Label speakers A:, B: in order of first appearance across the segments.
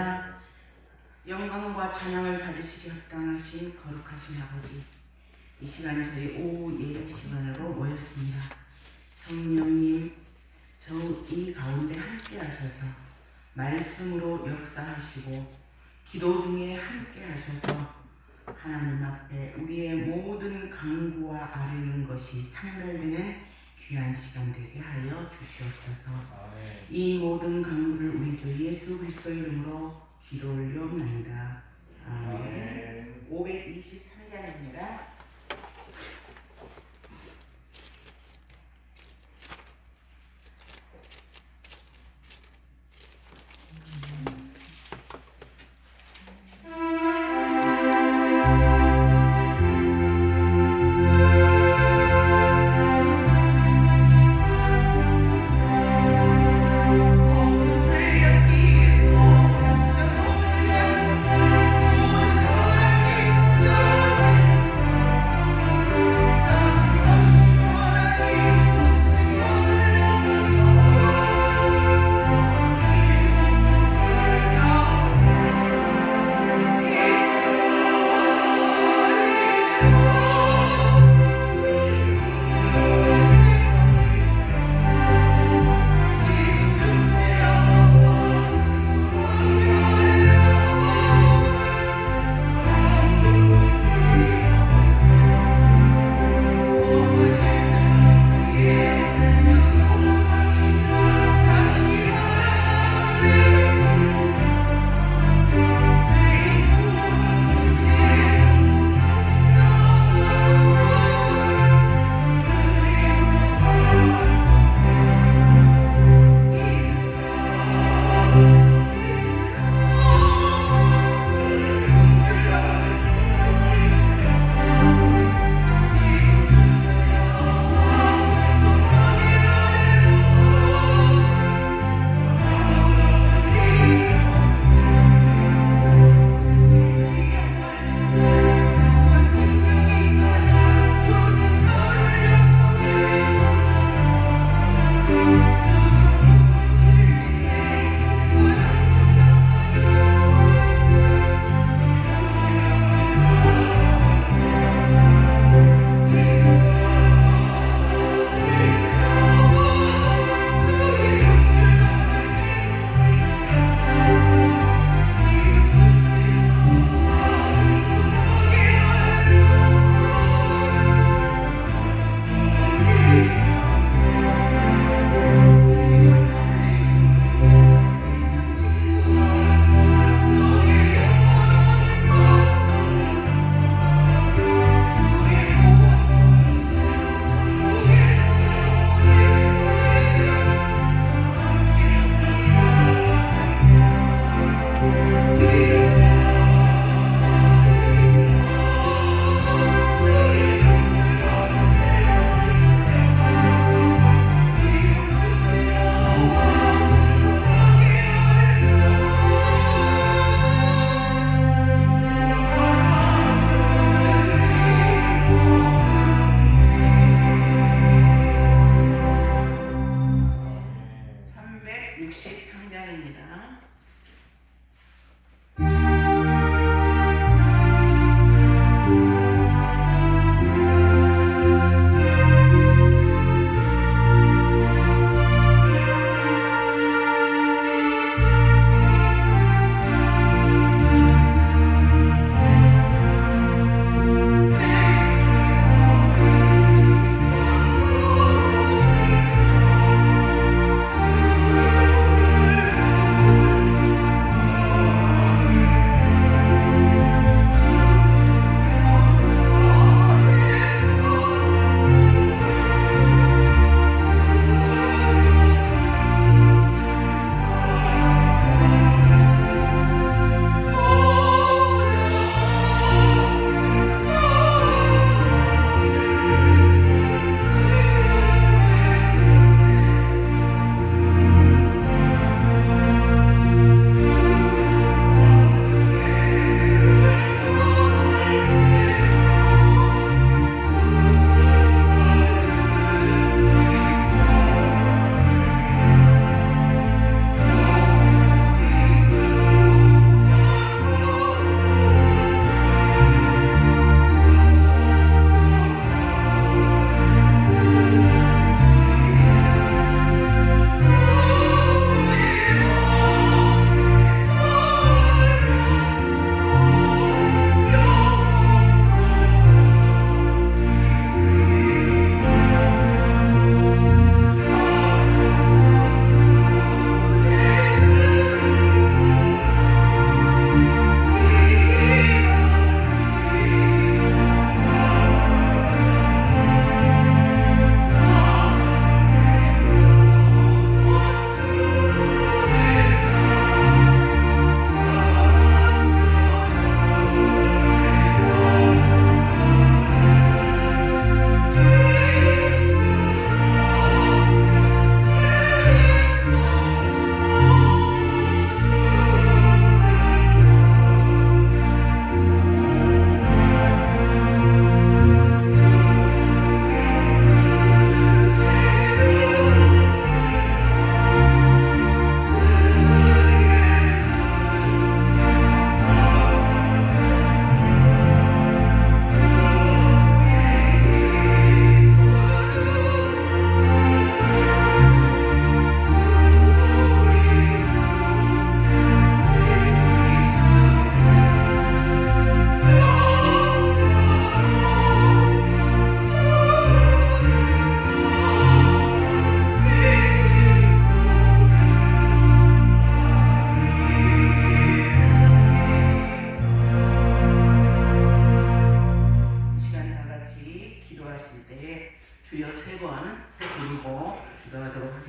A: 할렐루야. 영광과 찬양을 받으시기 합당하신 거룩하신 아버지, 이 시간 저희 오후 예배 시간으로 모였습니다. 성령님, 저 이 가운데 함께 하셔서 말씀으로 역사하시고 기도 중에 함께 하셔서 하나님 앞에 우리의 모든 강구와 아뢰는 것이 상달되는 귀한 시간 되게 하여 주시옵소서. 아멘. 이 모든 강구를 우리 주 예수 그리스도 이름으로 기도 올려옵나이다. 아멘. 523장입니다.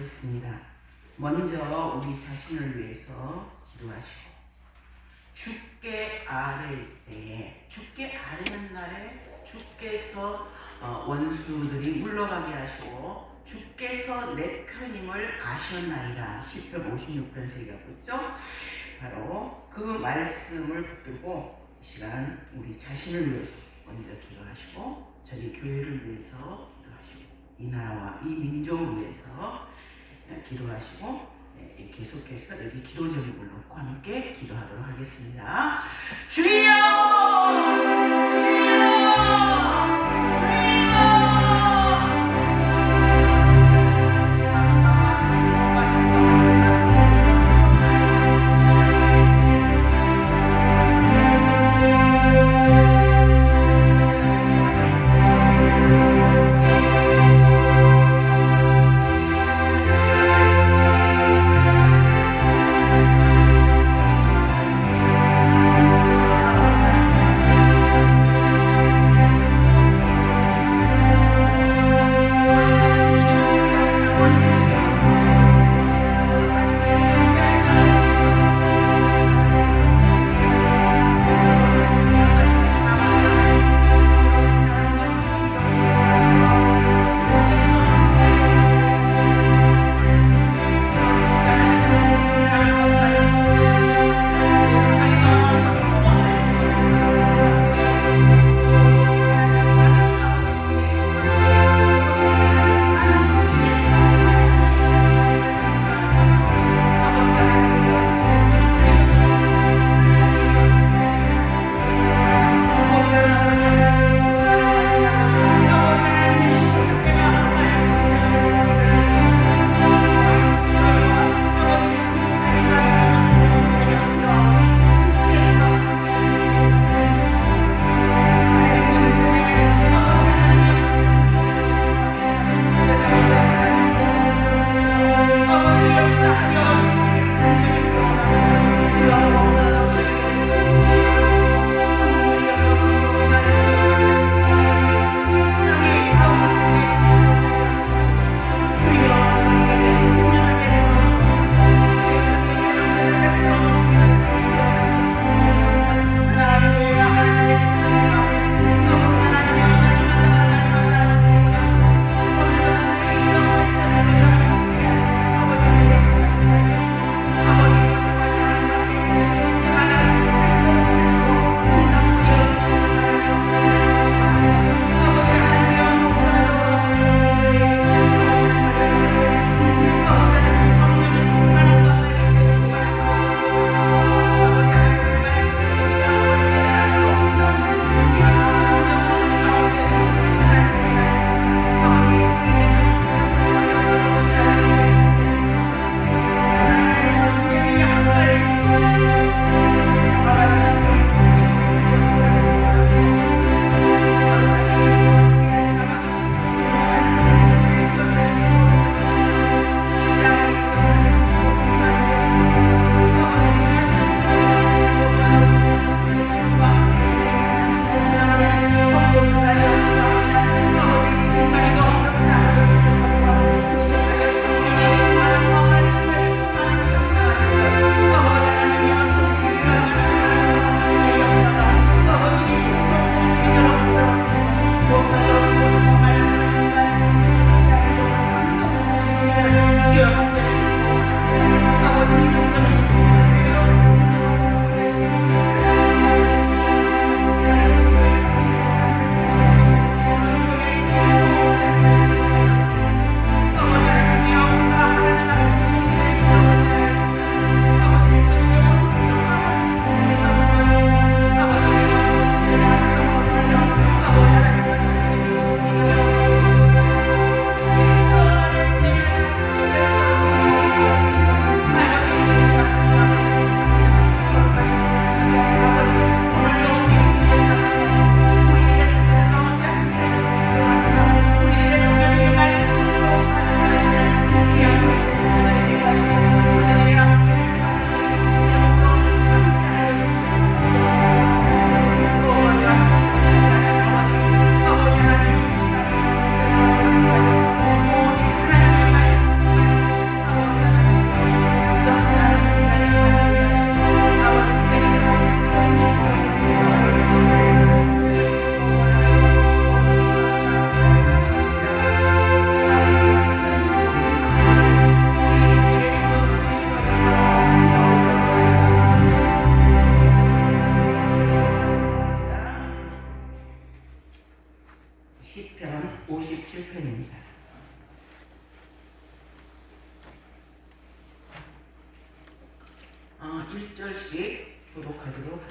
A: 하겠습니다. 먼저 우리 자신을 위해서 기도하시고, 주께 아뢰일 때에, 주께 아뢰는 날에 주께서 원수들이 물러가게 하시고 주께서 내 편임을 아셨나이다. 시편 56편 얘기하고 있죠. 바로 그 말씀을 붙들고 이 시간 우리 자신을 위해서 먼저 기도하시고, 저희 교회를 위해서 기도하시고, 이 나라와 이 민족을 위해서 기도하시고, 계속해서 여기 기도 제목을 놓고 함께 기도하도록 하겠습니다. 주여! 주여!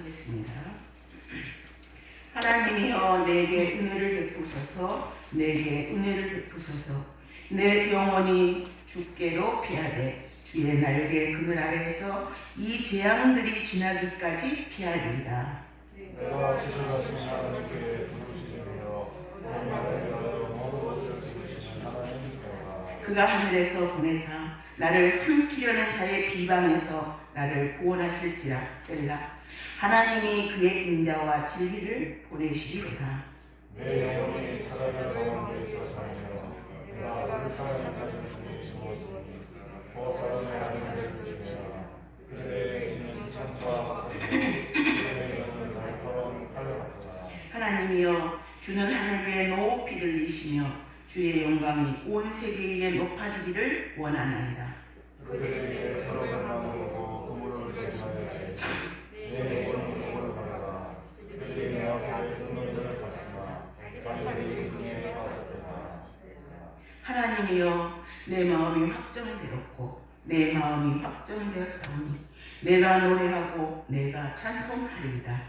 A: 하겠습니다. 하나님이여 내게 은혜를 베푸소서. 내게 은혜를 베푸소서. 내 영혼이 주께로 피하되 주의 날개 그늘 아래에서 이 재앙들이 지나기까지 피하리이다.
B: 내가 지시하신 하나님께 부르짖으며 나를 위하여 모든 것을 지으신 하나님이시로다.
A: 그가 하늘에서 보내사 나를 삼키려는 자의 비방에서 나를 구원하실지라. 셀라. 하나님이 그의 인자와 진리를 보내시리로다.
B: 내 영혼이 찾아갈 방황 데서 사며 내가 불쌍한 자를 숨었으니 그 사람의 하나님을 주시며 그대의 있는 찬수와 그대의 있는 날카로운 칼을 갖다.
A: 하나님이여 주는 하늘 위에 높이 들리시며 주의 영광이 온 세계 위에 높아지기를 원하나이다.
B: 그들에게 걸어갈 만으로도 그물을 제시하였으니 내 영혼은 그물을 받아라. 그들이 내 앞에 그물을 갔으나 자기들이 그물에 빠졌다.
A: 하나님이여 내 마음이 확정되었고 내 마음이 확정되었사오니 내가 노래하고 내가 찬송하리이다.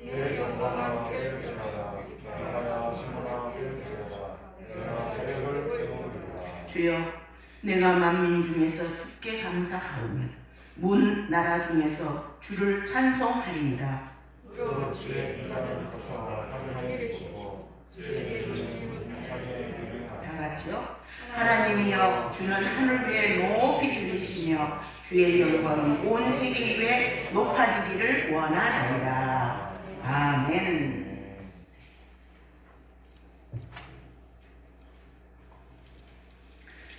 B: 내 영광아 깨우치라라. 내가 심으나 깨우치라라. 내가 새벽을 깨우리라.
A: 주여 내가 만민 중에서 주께 감사하오며 문 나라 중에서 주를 찬송하리이다.
B: 그렇지 인자는 커서 하늘에 계시고 제 주님은 세상에 유명하다.
A: 다 같이요. 하나님이여 주는 하늘 위에 높이 들리시며 주의 영광이 온 세계 위에 높아지기를 원하나이다. 아멘.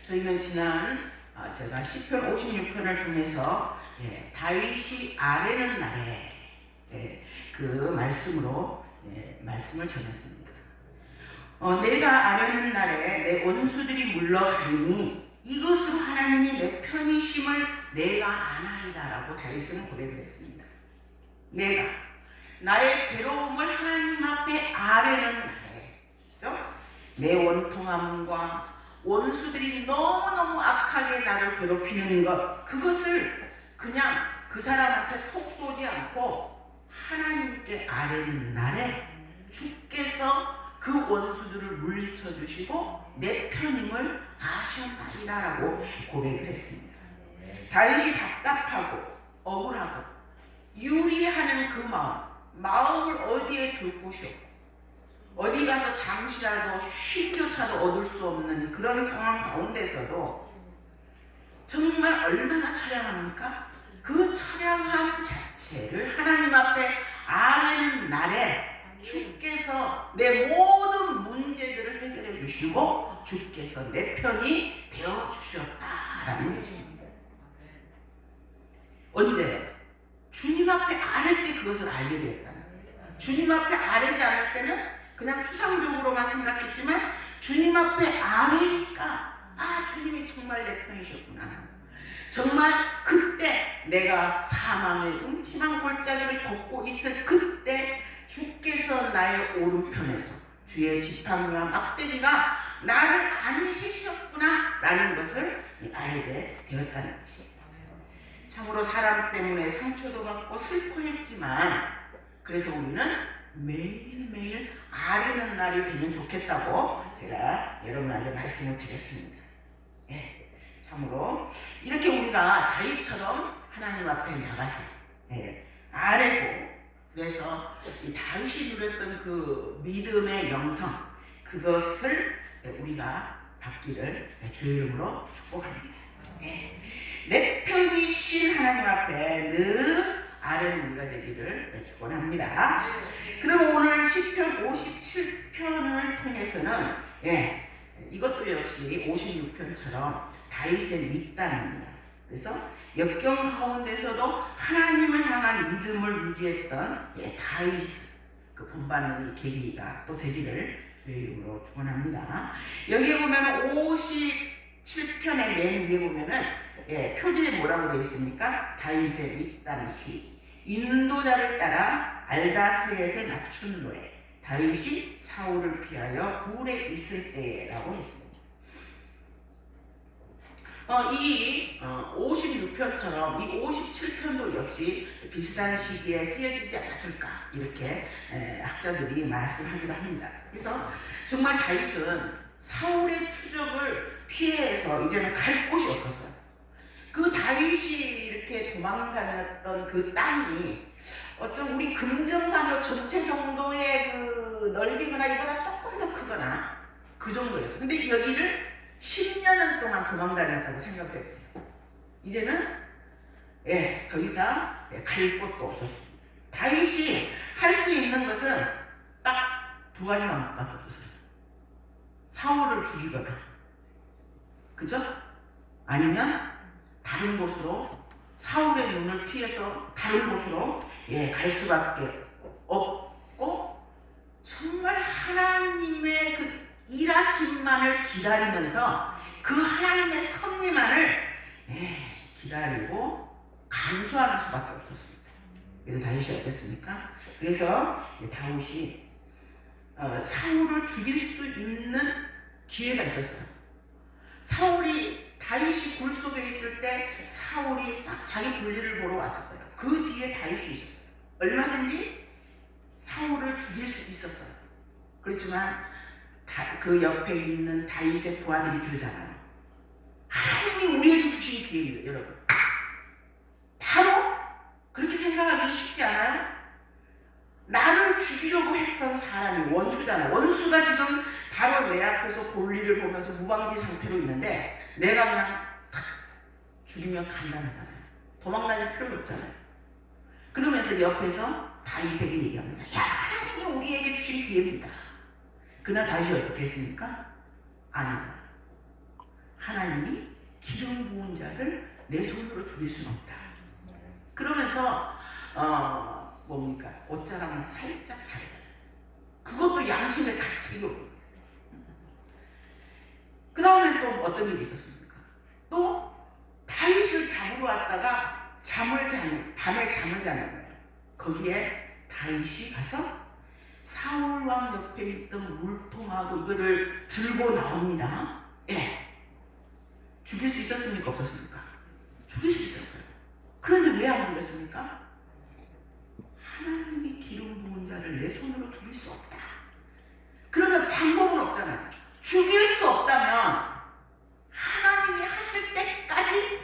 A: 저희는 지난 제가 시편 56편을 통해서 다윗이 아뢰는 날에 그 말씀으로 말씀을 전했습니다. 내가 아뢰는 날에 내 원수들이 물러가리니 이것으로 하나님이 내 편이심을 내가 아나이다라고 다윗은 고백을 했습니다. 내가 나의 괴로움을 하나님 앞에 아뢰는 날에 내 원통함과 원수들이 너무너무 악하게 나를 괴롭히는 것, 그것을 그냥 그 사람한테 톡 쏘지 않고 하나님께 아뢰는 날에 주께서 그 원수들을 물리쳐 주시고 내 편임을 아셨나이다라고 고백을 했습니다. 다윗이 답답하고 억울하고 유리하는 그 마음을 어디에 둘 곳이 없고 어디 가서 잠시라도 쉼조차도 얻을 수 없는 그런 상황 가운데서도 정말 얼마나 처량합니까? 그 처량함 자체를 하나님 앞에 아뢰는 날에 주께서 내 모든 문제들을 해결해 주시고 주께서 내 편이 되어 주셨다라는 것입니다. 언제? 주님 앞에 아뢰 때 그것을 알게 되었다는 거예요. 주님 앞에 아뢰지 않을 때는 그냥 추상적으로만 생각했지만 주님 앞에 아뢰니까 주님이 정말 내 편이셨구나. 정말 그때 내가 사망의 음침한 골짜기를 걷고 있을 그때 주께서 나의 오른편에서 주의 지팡이와 막대기가 나를 안위하셨구나 라는 것을 알게 되었다는 것입니다. 참으로 사람 때문에 상처도 받고 슬퍼했지만 그래서 우리는 매일매일 아뢰는 날이 되면 좋겠다고 제가 여러분에게 말씀을 드렸습니다. 참으로 이렇게 우리가 다윗처럼 하나님 앞에 나가서 아뢰고 그래서 이 다윗이 누렸던 그 믿음의 영성 그것을 우리가 받기를 주의 이름으로 축복합니다. 내 편이신 하나님 앞에 늘 아뢰는 우리가 되기를 축원합니다. 그럼 오늘 시편 57편을 통해서는 이것도 역시 56편처럼 다윗의 밑단입니다. 그래서 역경 가운데서도 하나님을 향한 믿음을 유지했던 다윗 그 본받는 이 계기가 또 되기를 주의 이름으로 축원합니다. 여기에 보면 57편의 맨 위에 보면은 표지에 뭐라고 되어 있습니까? 다윗의 밑단시 인도자를 따라 알다스렛에 낮춘 노래 다윗이 사울을 피하여 굴에 있을 때라고 했습니다. 이 56편처럼 이 57편도 역시 비슷한 시기에 쓰여지지 않았을까 이렇게 학자들이 말씀하기도 합니다. 그래서 정말 다윗은 사울의 추적을 피해서 이제는 갈 곳이 없었어요. 그 다윗이 이렇게 도망다녔던 그 땅이 어쩜 우리 금정산도 전체 정도의 그 넓이거나 이보다 조금 더 크거나 그 정도였어요. 근데 여기를 10년은 동안 도망다녔다고 생각해 보세요. 이제는 더 이상 갈 곳도 없었습니다. 다윗이 할 수 있는 것은 딱 두 가지만밖에 없었어요. 사울을 죽이거나, 그죠? 아니면 다른 곳으로 사울의 눈을 피해서 다른 곳으로 갈 수밖에 없고, 정말 하나님의 그 일하심만을 기다리면서 그 하나님의 섭리만을 기다리고 감수하는 수밖에 없었습니다. 그래서 다윗이 어땠습니까? 그래서 다윗이 사울을 죽일 수 있는 기회가 있었어요. 사울이 다윗이 굴 속에 있을 때 사울이 딱 자기 볼일을 보러 왔었어요. 그 뒤에 다윗이 있었어요. 얼마든지 사울을 죽일 수 있었어요. 그렇지만 그 옆에 있는 다윗의 부하들이 그러잖아요. 하나님이 우리에게 주신 기회입니다, 여러분. 바로 그렇게 생각하기 쉽지 않아요? 나를 죽이려고 했던 사람이 원수잖아. 원수가 지금 바로 내 앞에서 볼일을 보면서 무방비 상태로 있는데 내가 그냥 탁 죽이면 간단하잖아요. 도망다닐 필요가 없잖아요. 그러면서 옆에서 다윗에게 얘기합니다. 야, 하나님이 우리에게 주신 기회입니다. 그러나 다윗이 어떻게 했습니까? 아니다. 하나님이 기름 부은 자를 내 손으로 죽일 수는 없다. 그러면서 뭡니까? 옷자락만 살짝 자르잖아요. 그것도 양심의 가치고. 그 다음에 또 어떤 일이 있었습니까? 또 다윗을 잡으러 왔다가 밤에 잠을 자는 거예요. 거기에 다윗이 가서 사울 왕 옆에 있던 물통하고 이거를 들고 나옵니다. 죽일 수 있었습니까? 없었습니까? 죽일 수 있었어요. 그런데 왜 안 죽였습니까? 하나님이 기름 부은 자를 내 손으로 죽일 수 없다. 그러면 방법은 없잖아요. 죽일 수 없다면 하나님이 하실 때까지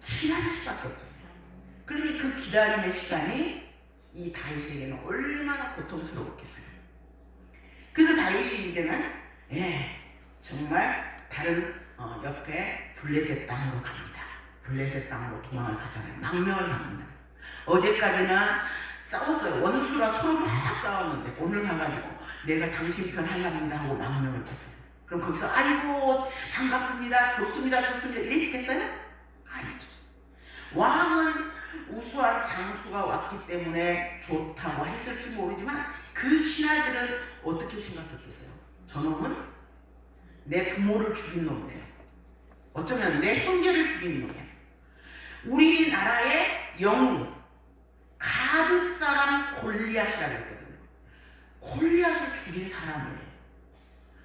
A: 기다릴 수밖에 없잖아요. 그러니 그 기다림의 시간이 이 다윗에게는 얼마나 고통스러웠겠어요. 그래서 다윗이 이제는 정말 다른 옆에 블레셋 땅으로 갑니다. 블레셋 땅으로 도망을 가잖아요. 망명을 합니다. 어제까지는 싸웠어요. 원수랑 서로 막 싸웠는데 오늘 가가지고 내가 당신 편 하랍니다 하고 망명을 했어요. 그럼 거기서 아이고 반갑습니다, 좋습니다, 좋습니다 이랬겠어요? 아니죠. 왕은 우수한 장수가 왔기 때문에 좋다고 했을지 모르지만 그 신하들은 어떻게 생각했겠어요? 저놈은 내 부모를 죽인 놈이에요. 어쩌면 내 형제를 죽인 놈이에요. 우리나라의 영웅 가드 사람 골리앗이라고 했거든요. 골리앗을 죽인 사람이에요.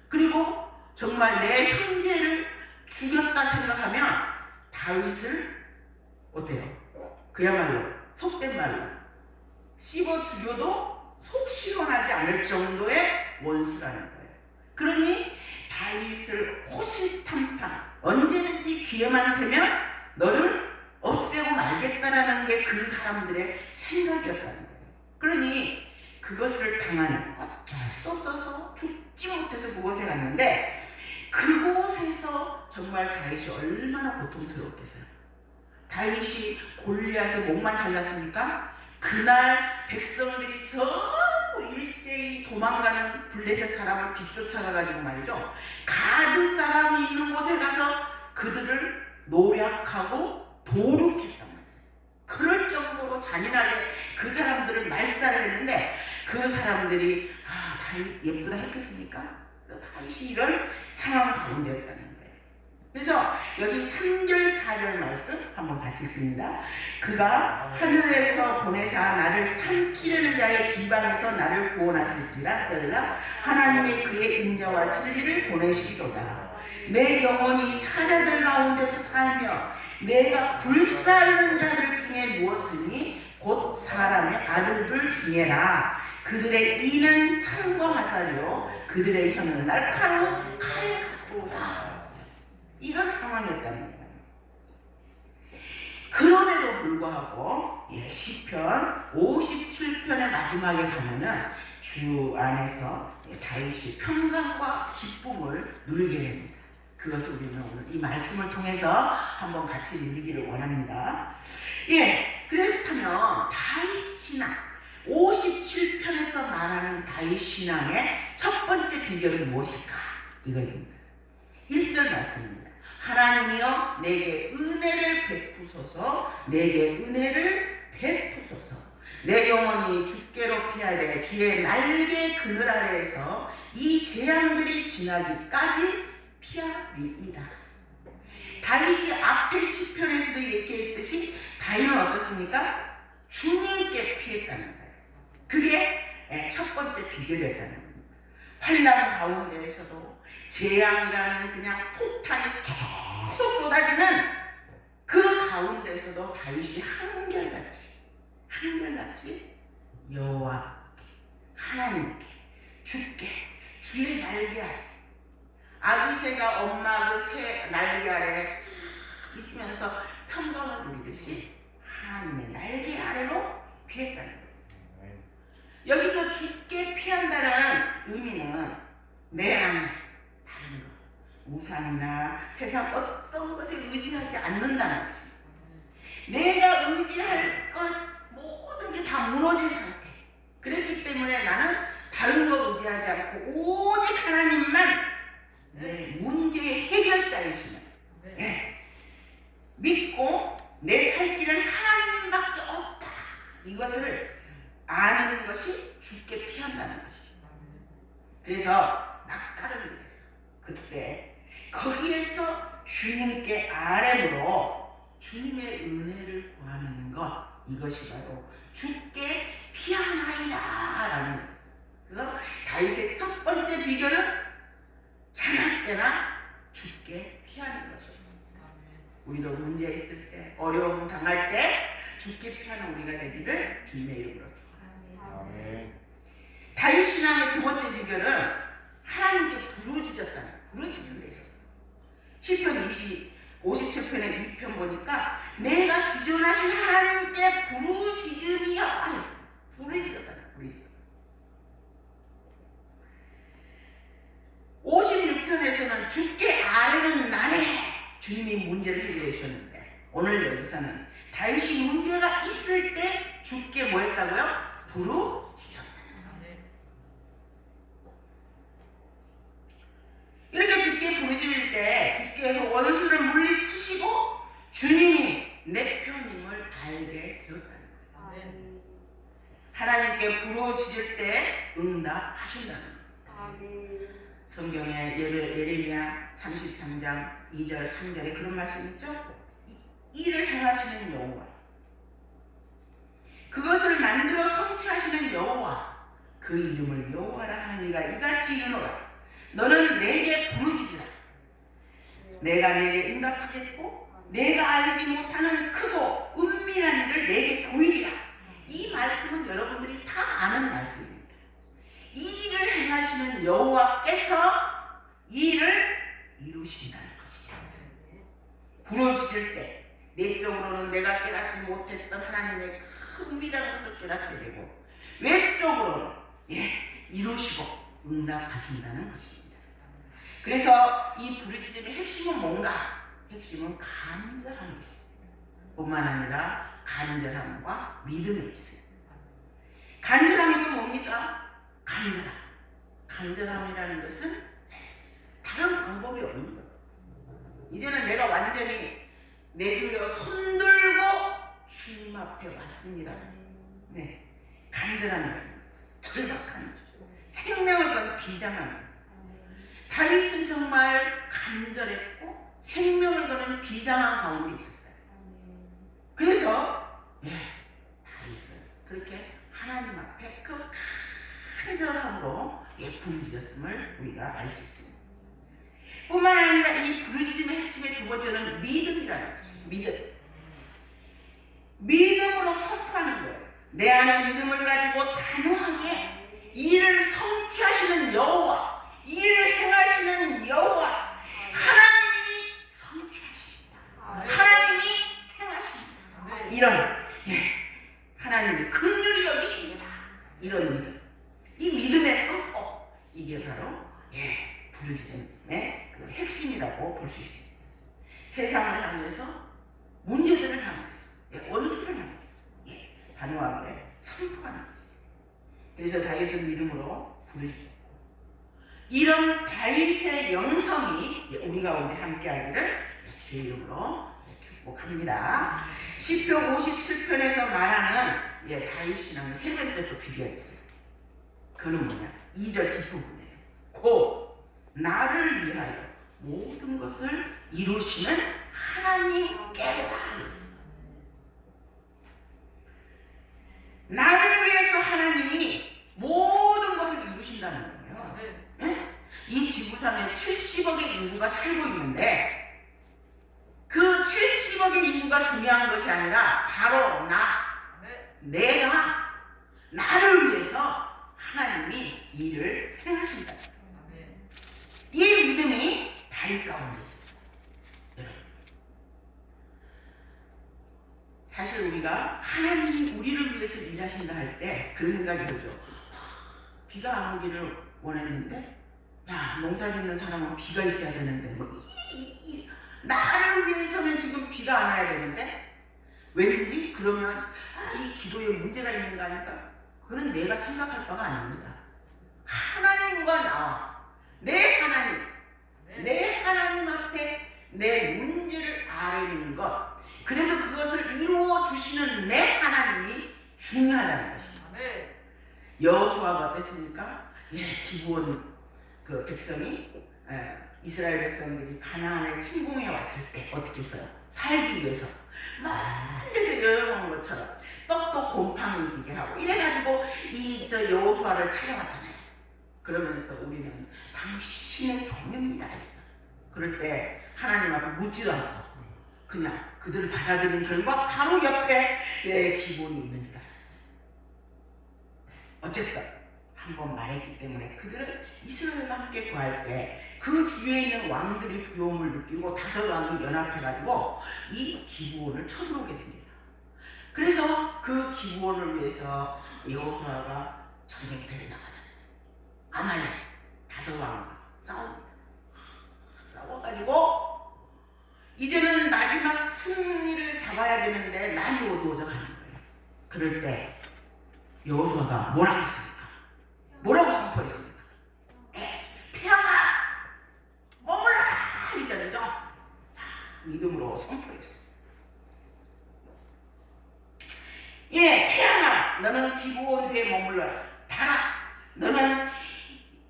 A: 그리고 정말 내 형제를 죽였다 생각하면 다윗을 어때요? 그야말로 속된 말로 씹어 죽여도 속 시원하지 않을 정도의 원수라는 거예요. 그러니 다윗을 호시탐탐 언제든지 기회만 되면 너를 없애고 말겠다라는 게 그 사람들의 생각이었다는 거예요. 그러니 그것을 당하는 어쩔 수 없어서 죽지 못해서 그곳에 갔는데 그곳에서 정말 다윗이 얼마나 고통스러웠겠어요. 다윗이 골리앗의 목만 잘랐습니까? 그날 백성들이 전부 일제히 도망가는 블레셋 사람을 뒤쫓아가가지고 말이죠. 가드 사람이 있는 곳에 가서 그들을 노략하고 도륙했단 말이에요. 그럴 정도로 잔인하게 그 사람들을 말살을 했는데 그 사람들이 다윗 예쁘다 했겠습니까? 다윗이 이런 상황 가운데였다는 거예요. 그래서 여기 3절 4절 말씀 한번 같이 읽습니다. 그가 하늘에서 보내사 나를 삼키려는 자의 비방에서 나를 구원하실지라 셀라. 하나님이 그의 인자와 진리를 보내시기로다. 내 영혼이 사자들 가운데서 살며 내가 불사르는 자들 중에 누웠으니 곧 사람의 아들들 중에라. 그들의 이는 창과 화살이요 그들의 혀는 날카로운 칼 같도다. 이런 상황이었다는 거예요. 그럼에도 불구하고 시편 57편의 마지막에 가면은 주 안에서 다윗이 평강과 기쁨을 누리게 됩니다. 그것을 우리는 오늘 이 말씀을 통해서 한번 같이 누리기를 원합니다. 그렇다면 다윗 신앙 57편에서 말하는 다윗 신앙의 첫 번째 비결은 무엇일까? 이거입니다. 1절 말씀입니다. 하나님이여 내게 은혜를 베푸소서. 내게 은혜를 베푸소서. 내 영혼이 주께로 피하되 주의 날개 그늘 아래에서 이 재앙들이 지나기까지 피하리이다. 다윗이 앞에 시편에서도 얘기했듯이 다윗은 어떻습니까? 주님께 피했다는 거예요. 그게 첫 번째 비결이었다는 겁니다. 환난 가운데에서도 재앙이라는 그냥 폭탄이 계속 쏟아지는 그 가운데에서도 다윗이 한결같이 여호와께, 하나님께, 주께, 주의 날개 아래, 아기 새가 엄마 그 새 날개 아래 있으면서 평강을 누리듯이 하나님의 날개 아래로 피했다는 거예요. 여기서 주께 피한다는 의미는 내 안에 다른 것, 우상이나 세상 어떤 것에 의지하지 않는다는 것입니다. 내가 의지할 것 모든 게 다 무너진 상태. 그랬기 때문에 나는 다른 거 의지하지 않고 오직 하나님만 내 문제의 해결자이시면 믿고 내 살 길은 하나님밖에 없다. 이것을 아는 것이 주께 피한다는 것입니다. 그래서 낙타를 위해서 그때 거기에서 주님께 아뢰므로 주님의 은혜를 구하는 것, 이것이 바로 주께 피하나이다 라는 거예요. 그래서 다윗의 첫 번째 비결은 자날 때나 주께 피하는 것이었습니다. 우리도 문제 있을 때, 어려움 당할 때 주께 피하는 우리가 되기를 주님의 이름으로 축원합니다. 다윗 신앙의 두 번째 비결은 하나님께 부르짖는 데 있었어요. 시편 57편의 2편 보니까 내가 지존하신 하나님께 부르짖음이여 하셨어요. 부르짖었어요. 56편에서는 주께 아뢰는 날에 주님이 문제를 해결해 주셨는데, 오늘 여기서는 다윗이 문제가 있을 때 주께 뭐 했다고요? 부르짖었다는 거예요. 이렇게 주께 부르짖을 때 주께서 원수를 물리치시고 주님이 내 편임을 알게 되었다는 거예요. 하나님께 부르짖을 때 응답하신다는 거예요. 성경에 예레미야 33장 2절 3절에 그런 말씀 있죠? 일을 행하시는 여호와, 그것을 만들어 성취하시는 여호와, 그 이름을 여호와라 하는 이가 이같이 이르노라. 너는 내게 부르짖으라. 내가 내게 응답하겠고 내가 알지 못하는 크고 은밀한 일을 내게 보이리라. 이 말씀은 여러분들이 다 아는 말씀입니다. 이 일을 행하시는 여호와께서 이 일을 이루신다는 것이죠. 부르짖을 때 내적으로는 내가 깨닫지 못했던 하나님의 큰 은밀한 것을 깨닫게 되고, 외적으로는 이루시고 응답하신다는 것입니다. 그래서 이 부르짖음의 핵심은 뭔가? 핵심은 간절함이 있습니다. 뿐만 아니라 간절함과 믿음이 있습니다. 간절함이 또 뭡니까? 간절함이라는 것은 다른 방법이 없는 거예요. 이제는 내가 완전히 내주려 손들고 주님 앞에 왔습니다. 간절함이라는 것은 절박한 줄, 생명을 거는 비장함. 다윗은 정말 간절했고 생명을 거는 비장한 가운데 있었어요. 그래서 다윗은 그렇게 하나님 앞에 그 간절함으로 부르짖었음을 우리가 알 수 있습니다. 뿐만 아니라 이 부르짖음의 핵심의 두 번째는 믿음이라는 것이에요. 믿음. 믿음으로 선포하는 거예요. 내 안에 믿음을 가지고 단호하게 이를 성취하시는 여호와, 이를 행하시는 여호와, 하나님이 성취하십니다. 하나님이 행하십니다. 이런 하나님이 긍휼히 여기십니다. 이런 믿음, 이 믿음의 선포, 이게 바로 부르짖음의 그 핵심이라고 볼 수 있습니다. 세상을 향해서, 문제들을 향해서, 원수를 향해서 단호하게 선포하는 거죠. 그래서 다윗은 믿음으로 부르짖었고, 이런 다윗의 영성이 우리 가운데 함께하기를 주의 이름으로 축복합니다. 시편 57편에서 말하는 다윗 신앙의 세 번째 또 비결이 있어요. 그는 뭐냐? 2절 뒷부분이에요. 곧 나를 위하여 모든 것을 이루시는 하나님께로다. 나를 위해서 하나님이 모든 것을 이루신다는 거예요. 네? 이 지구상에 70억의 인구가 살고 있는데 그 70억의 인구가 중요한 것이 아니라 바로 내가 나를 위해서 하나님이 일을 행하신다. 이 믿음이 다윗 가운데 있었어요. 여러분, 사실 우리가 하나님이 우리를 위해서 일하신다 할 때 그런 생각이 들죠. 비가 안 오기를 원했는데, 야, 농사 짓는 사람은 비가 있어야 되는데, 나를 위해서는 지금 비가 안 와야 되는데, 왠지 그러면 이 기도에 문제가 있는 거 아닐까? 그건 내가 생각할 바가 아닙니다. 하나님과 나와 내 하나님 앞에 내 문제를 아뢰는 것, 그래서 그것을 이루어 주시는 내 하나님이 중요하다는 것입니다. 여호수아가 어땠습니까? 기브온 그 백성이, 이스라엘 백성들이 가나안에 침공해 왔을 때 어떻게 했어요? 살기 위해서 먼 데서 여행한 것처럼 떡도 곰팡이 지게 하고 이래가지고 저 여호수아를 찾아왔잖아요. 그러면서 우리는 당신의 종입니다 이랬잖아요. 그럴 때 하나님 앞에 묻지도 않고 그냥 그들을 받아들인 결과 바로 옆에 기본이 있는 줄 알았어요. 어쨌든 한번 말했기 때문에 그들은 이스라엘과 함께 구할 때 그 주위에 있는 왕들이 두려움을 느끼고 5왕이 연합해가지고 이 기브온을 쳐들어오게 됩니다. 그래서 그 기브온을 위해서 여호수아가 전쟁터에 나가잖아요. 아말렉 5왕과 싸웁니다. 싸워가지고 이제는 마지막 승리를 잡아야 되는데 날이 어두워져 가는 거예요. 그럴 때 여호수아가 뭐라고 했습니까? 뭐라고 선포했습니까? 태양아 머물러라 이잖아요. 믿음으로 선포했어요. 태양아 너는 기브온 위에 머물러라. 달아 너는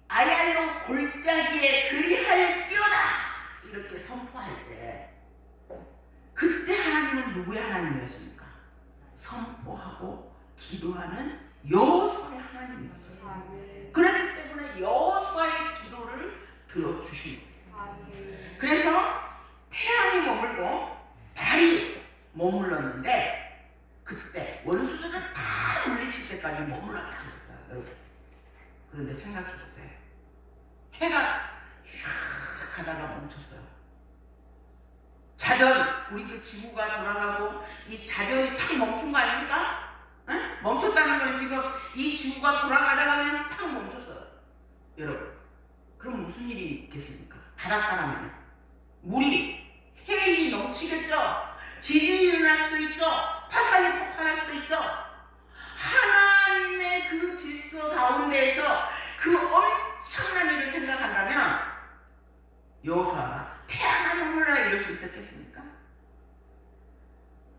A: 아얄로 골짜기에 그리할지어다. 이렇게 선포할 때 그때 하나님은 누구의 하나님이었습니까? 선포하고 기도하는 여호수아의 하나님이었어요. 그렇기 때문에 여호수아의 기도를 들어주신 거예요. 그래서 태양이 머물고 달이 머물렀는데 그때 원수들을 다 물리칠 때까지 머물렀다고 했어요. 여러분, 그런데 생각해 보세요. 해가 슉 가다가 멈췄어요. 자전, 우리 그 지구가 돌아가고 이 자전이 탁 멈춘 거 아닙니까? 응? 멈췄다는 건 지금 이 지구가 돌아가다가 그냥 탁 멈췄어요. 여러분, 그럼 무슨 일이 있겠습니까? 바닷가라면 물이, 해일이 넘치겠죠? 지진이 일어날 수도 있죠? 화산이 폭발할 수도 있죠? 하나님의 그 질서 가운데에서 그 엄청난 일을 생각한다면 여호수아가 태양아 머물러라 이럴 수 있었겠습니까?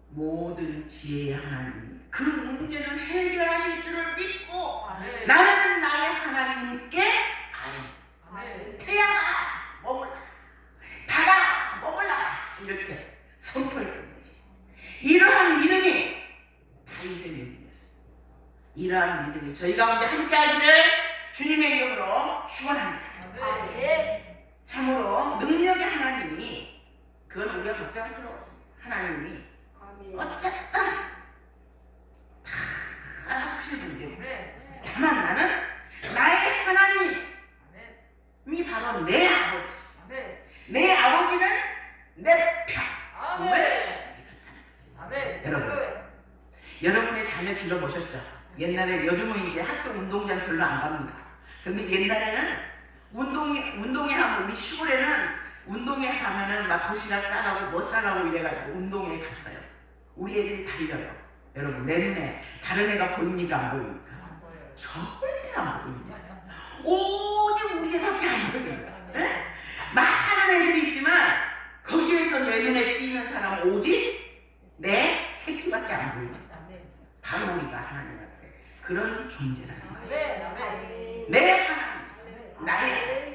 A: 모든 지혜의 하나님이 그 문제를 해결하실 줄을 믿고 나는 나의 하나님께 아뢰. 태양아 머물러라. 달아 머물러라. 이렇게 선포했던 거지. 이러한 믿음이 다윗의 믿음이었어요. 이러한 믿음이 저희 가운데 함께하기를 주님의 이름으로 축원합니다. 참으로 능력의 하나님이, 그건 우리가 걱정할 필요 없습니다. 하나님이 어쨌든 다 알아서 하실 분이에요. 다만 나는 나의 하나님이 바로 내 아버지, 내 아버지는 내 평을 여러분의 자녀 길러보셨죠? 옛날에, 요즘은 이제 학교 운동장 별로 안 갑니다. 근데 옛날에는 운동회 하면, 우리 시골에는 운동회 가면은 막 도시락 싸가고 못 싸가고 이래가지고 운동회 갔어요. 우리 애들이 달려요. 여러분, 내 눈에 다른 애가 보입니까 안 보입니까? 절대 안 보입니다. 오직 우리 애밖에 안 보입니다. 네? 많은 애들이 있지만 거기에서 내 눈에 띄는 사람은 오직 내 새끼밖에 안 보입니다. 바로 우리가 하나님 앞에 그런 존재라는 것입니다. 내 하나님, 나의 아버지.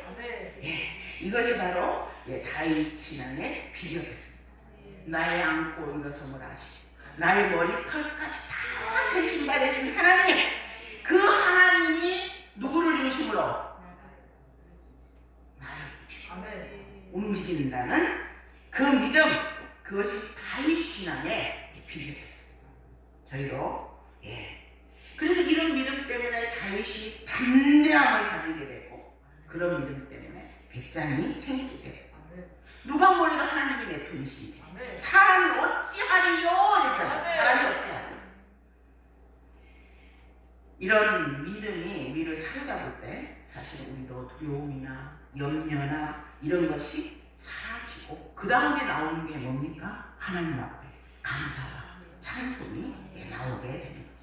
A: 예, 이것이 바로 다윗 신앙의 비결이었습니다. 나의 안고 일어섬을 아시고 나의 머리털까지 다 새 신발에 신 하나님, 그 하나님이 누구를 중심으로? 나를 중심으로 움직인다는 그 믿음, 그것이 다윗 신앙의 비결이었습니다. 저희도 그래서 이런 믿음 때문에 다윗이 담대함을 가지게 되고, 그런 믿음 때문에 백장이 생기게 되고, 누가 뭐래도 하나님이 내 편이시니 사람이 어찌하리요? 이렇게 사람이 어찌하리요? 이런 믿음이 우리를 살다 볼 때 사실 우리도 두려움이나 염려나 이런 것이 사라지고, 그 다음에 나오는 게 뭡니까? 하나님 앞에 감사와 찬송이 나오게 되는 것입니다.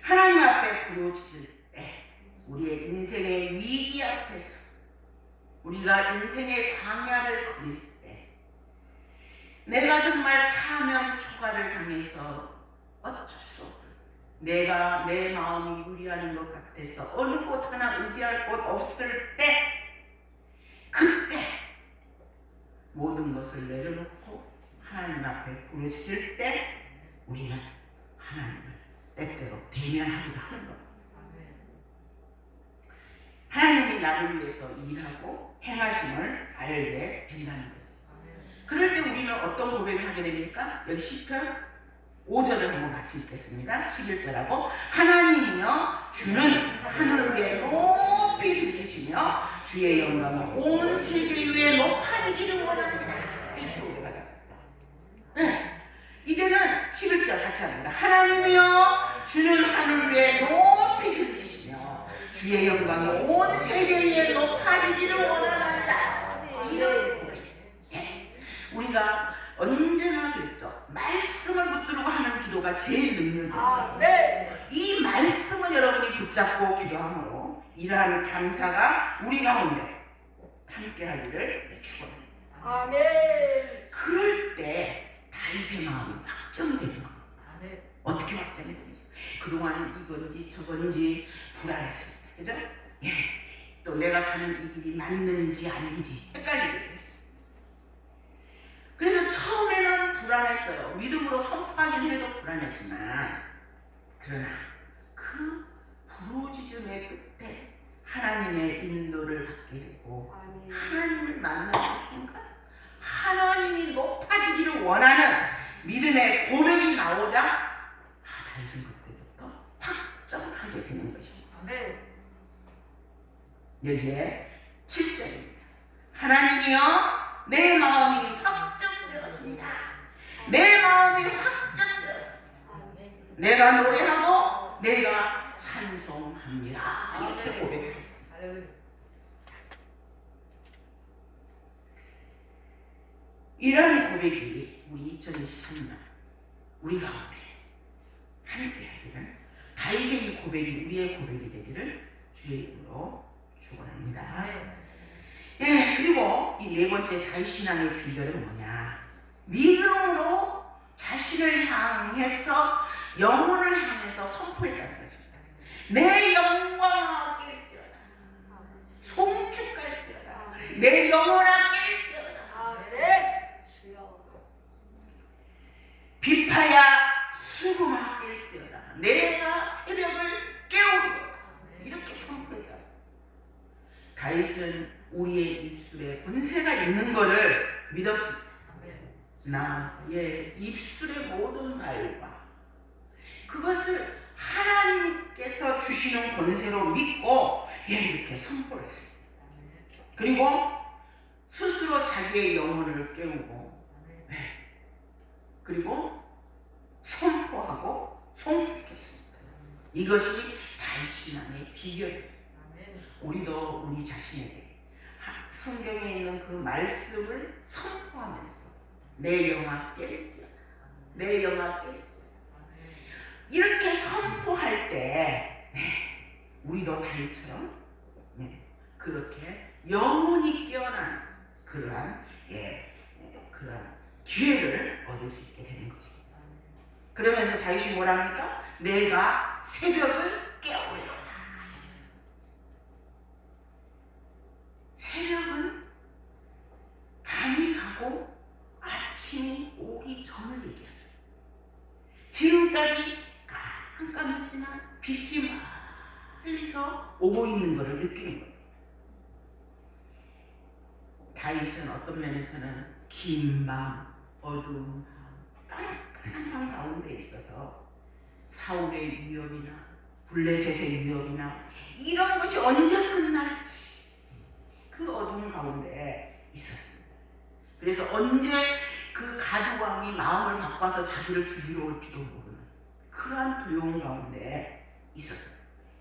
A: 하나님 앞에 부르짖을 때, 우리의 인생의 위기 앞에서, 우리가 인생의 광야를 거닐 때, 내가 정말 사명 초과를 당해서 어쩔 수 없을 때, 내가 내 마음이 유리하는 것 같아서 어느 곳 하나 의지할 곳 없을 때, 그때 모든 것을 내려놓고 하나님 앞에 부르짖을 때 우리는 하나님을 때때로 대면하기도 하는 겁니다. 하나님이 나를 위해서 일하고 행하심을 알게 된다는 거죠. 그럴 때 우리는 어떤 고백을 하게 됩니까? 여기 시편 5절을 한번 같이 읽겠습니다. 11절하고 하나님이여 주는 하늘 위에 높이 들리시며 주의 영광이 온 세계 위에 높아지기를 원합니다. 이렇게 우리가 네. 이제는 11절 같이 합니다. 하나님이여 주는 하늘 위에 높이 들리시며 주의 영광이 온 세계 위에 높아지기를 원하나이다. 이런 고백. 우리가 언제나 그랬죠. 말씀을 붙들고 하는 기도가 제일 능력입니다. 이 말씀을 여러분이 붙잡고 기도함으로 이러한 감사가 우리 가운데 함께 하기를 축원합니다.
C: 아멘.
A: 그럴 때 다윗의 마음이 확정이 되는 겁니다. 어떻게 확정이 됩니까? 그동안은 이건지 저건지 불안했습니다. 그죠? 또 내가 가는 이 길이 맞는지 아닌지 헷갈리게 됐어요. 그래서 처음에는 불안했어요. 믿음으로 선포하긴 해도 불안했지만, 그러나 그 부르짖음의 끝에 하나님의 인도를 받게 되고, 하나님을 만나는 순간 하나님이 높아지기를 원하는 믿음의 고백이 나오자 다윗은 그때부터 확정하게 되는 것입니다. 여기에 7절입니다. 하나님이여 내 마음이 확정되었습니다. 내 마음이 확정되었습니다. 내가 노래하고 내가 찬송합니다. 이렇게 고백했습니다. 이러한 고백이 우리 2023년 우리 가운데 함께 하기를, 다윗의 이 고백이 우리의 고백이 되기를 주의 이름으로 축원합니다. 그리고 이 네 번째 다윗 신앙의 비결은 뭐냐? 믿음으로 자신을 향해서, 영혼을 향해서 선포했다는 것입니다. 내 영광아 깰지어다, 송축 갈지어다, 내 영혼아 깰지어다, 비파야 수금아 깰지어다, 내가 새벽을 깨우리로다. 이렇게 선포했다. 다윗은 우리의 입술에 권세가 있는 것을 믿었습니다. 나의 입술의 모든 말과 그것을 하나님께서 주시는 권세로 믿고 이렇게 선포를 했습니다. 그리고 스스로 자기의 영혼을 깨우고 그리고 선포하고 송축했습니다. 이것이 다윗신앙의 비결이었습니다. 우리도 우리 자신에게 성경에 있는 그 말씀을 선포하면서 내 영혼 깨리지어다, 내 영혼 깨리지어다, 이렇게 선포할 때 우리도 다윗처럼 그렇게 영혼이 깨어나는 그러한 기회를 얻을 수 있게 되는 것입니다. 그러면서 다윗이 뭐랍니까? 내가 새벽을 깨우리로다 했어요. 새벽은 밤이 가고 아침이 오기 전을 얘기하죠. 지금까지 깜깜했지만 빛이 멀리서 오고 있는 것을 느끼는 거예요. 다윗은 어떤 면에서는 긴 밤, 어두운 밤, 깜깜한 밤 가운데 있어서 사울의 위협이나 블레셋의 위협이나 이런 것이 언제 끝날지 그 어두운 가운데 있었습니다. 그래서 언제 그 가드왕이 마음을 바꿔서 자기를 죽이러 올지도 모르는 그러한 두려움 가운데 있었습니다.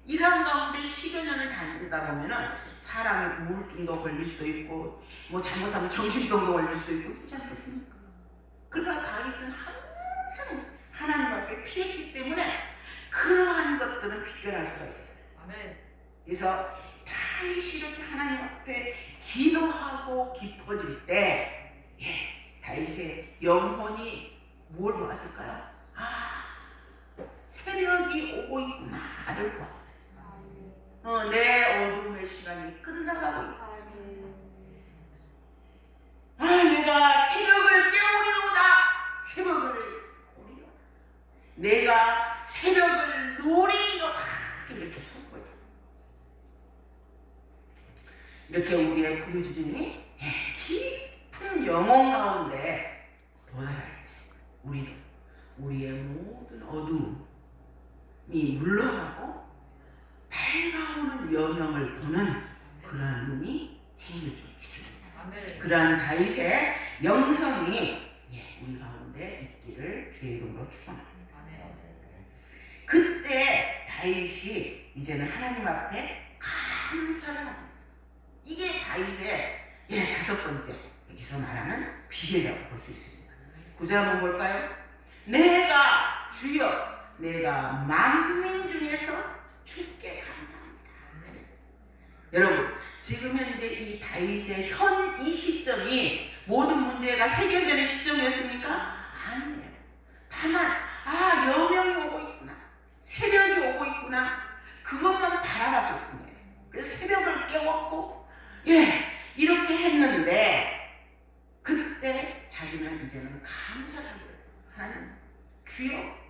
A: 이러한 가운데 10여 년을 다니다 보면은 사람의 우울증도 걸릴 수도 있고 뭐 잘못하면 정신병도 걸릴 수도 있고 그렇지 않겠습니까? 그러나 다윗은 항상 하나님 앞에 피했기 때문에 그러한 것들은 비껴날 수가 있었어요.
C: 아멘.
A: 그래서 다윗이 이렇게 하나님 앞에 기도하고 깊어질 때 다윗의 영혼이 뭘 보았을까요? 새벽이 오고 있구나를 보았어요. 내 어둠의 시간이 끝나가고 있다. 내가 새벽을 깨우리로다. 새벽을 보리로다. 내가 새벽을 노리리로다. 이렇게 선포해요. 이렇게 우리의 부르짖음이 깊은 영혼 가운데 도달할 때 우리도 우리의 모든 어둠이 물러가고 밝아오는 여명을 보는 그러한 눈이 생길 줄 믿습니다. 그러한 다윗의 영성이 우리 가운데 있기를 주의 이름으로 축원합니다. 그때 다윗이 이제는 하나님 앞에 감사를 합니다. 이게 다윗의 다섯 번째 여기서 말하는 비결이라고 볼 수 있습니다. 9절 한번 볼까요? 내가 주여 내가 만민 중에서 주께 감사합니다. 여러분 지금 현재 이 다윗의 현 이 시점이 모든 문제가 해결되는 시점이었습니까? 아니에요. 다만 여명이 오고 있구나, 새벽이 오고 있구나, 그것만 바라봤을 뿐이에요. 그래서 새벽을 깨웠고 이렇게 했는데 그때 자기는 이제는 감사를 해요. 하나님 주여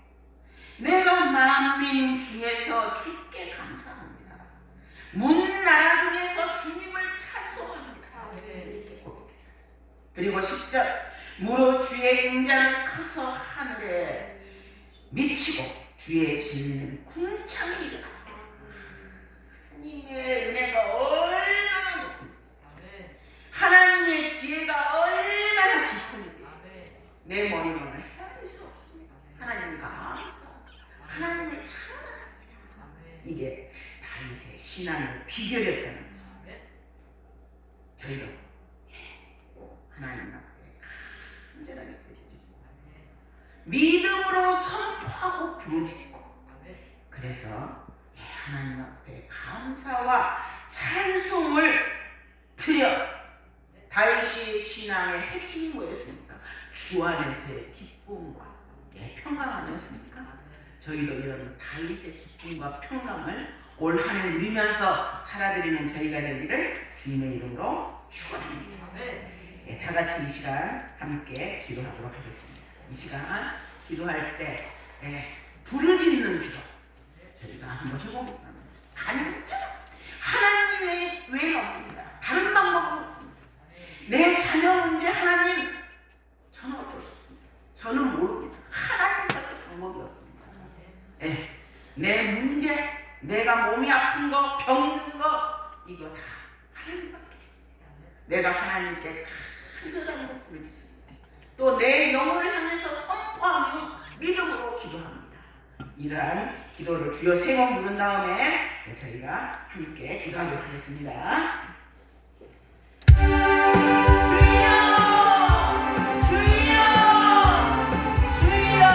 A: 내가 만민 중에서 주께 감사합니다. 문나라 중에서 주님을 찬송합니다. 이렇게 고백했어요. 그리고 10절 무릇 주의 인자는 커서 하늘에 미치고 주의 진리는 궁창에 이르나. 하나님의 은혜가 얼마나 높은지, 하나님의 지혜가 얼마나 깊은지 내 머리로는 헤아릴 수 없습니다. 하나님 감사, 하나님을 찬양합니다. 이게 다윗의 신앙의 비결이었다는 거죠. 저희도 하나님 앞에 간절하게 부르짖고 믿음으로 선포하고 부르짖고 그래서 하나님 앞에 감사와 찬송을 드려. 다윗의 신앙의 핵심이 뭐였습니까? 주 안에서의 기쁨과 평강 아니었습니까? 저희도 이런 다윗의 기쁨과 평강을 올 한 해 누리면서 살아드리는 저희가 되기를 주님의 이름으로 축원합니다. 다 같이 이 시간 함께 기도하도록 하겠습니다. 이 시간 기도할 때 부르짖는 기도 저희가 한번 해보겠습니다. 간절 하나님 외에는 없습니다. 다른 방법 내가 몸이 아픈 거, 병든 거 이거 다 하나님밖에 없습니다. 내가 하나님께 간절함으로 부르겠습니다. 또 내 영혼을 향해서 선포하며 믿음으로 기도합니다. 이러한 기도를 주여 3번 부른 다음에 저희가 함께 기도하도록 하겠습니다. 주여, 주여, 주여.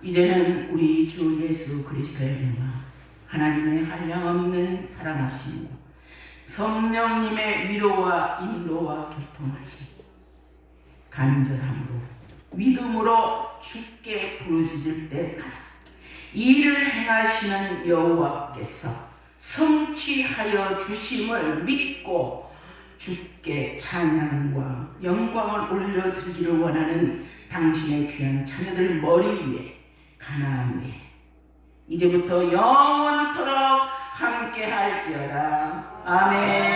A: 이제는 우리 주 예수 그리스도의 은혜와 하나님의 한량없는 사랑하심과 성령님의 위로와 인도와 교통하심 간절함으로 믿음으로 주께 부르짖을 때마다 이를 행하시는 여호와께서 성취하여 주심을 믿고 주께 찬양과 영광을 올려드리기를 원하는 당신의 귀한 자녀들 머리 위에 가나안 위에 이제부터 영원토록 함께 할지어다. 아멘.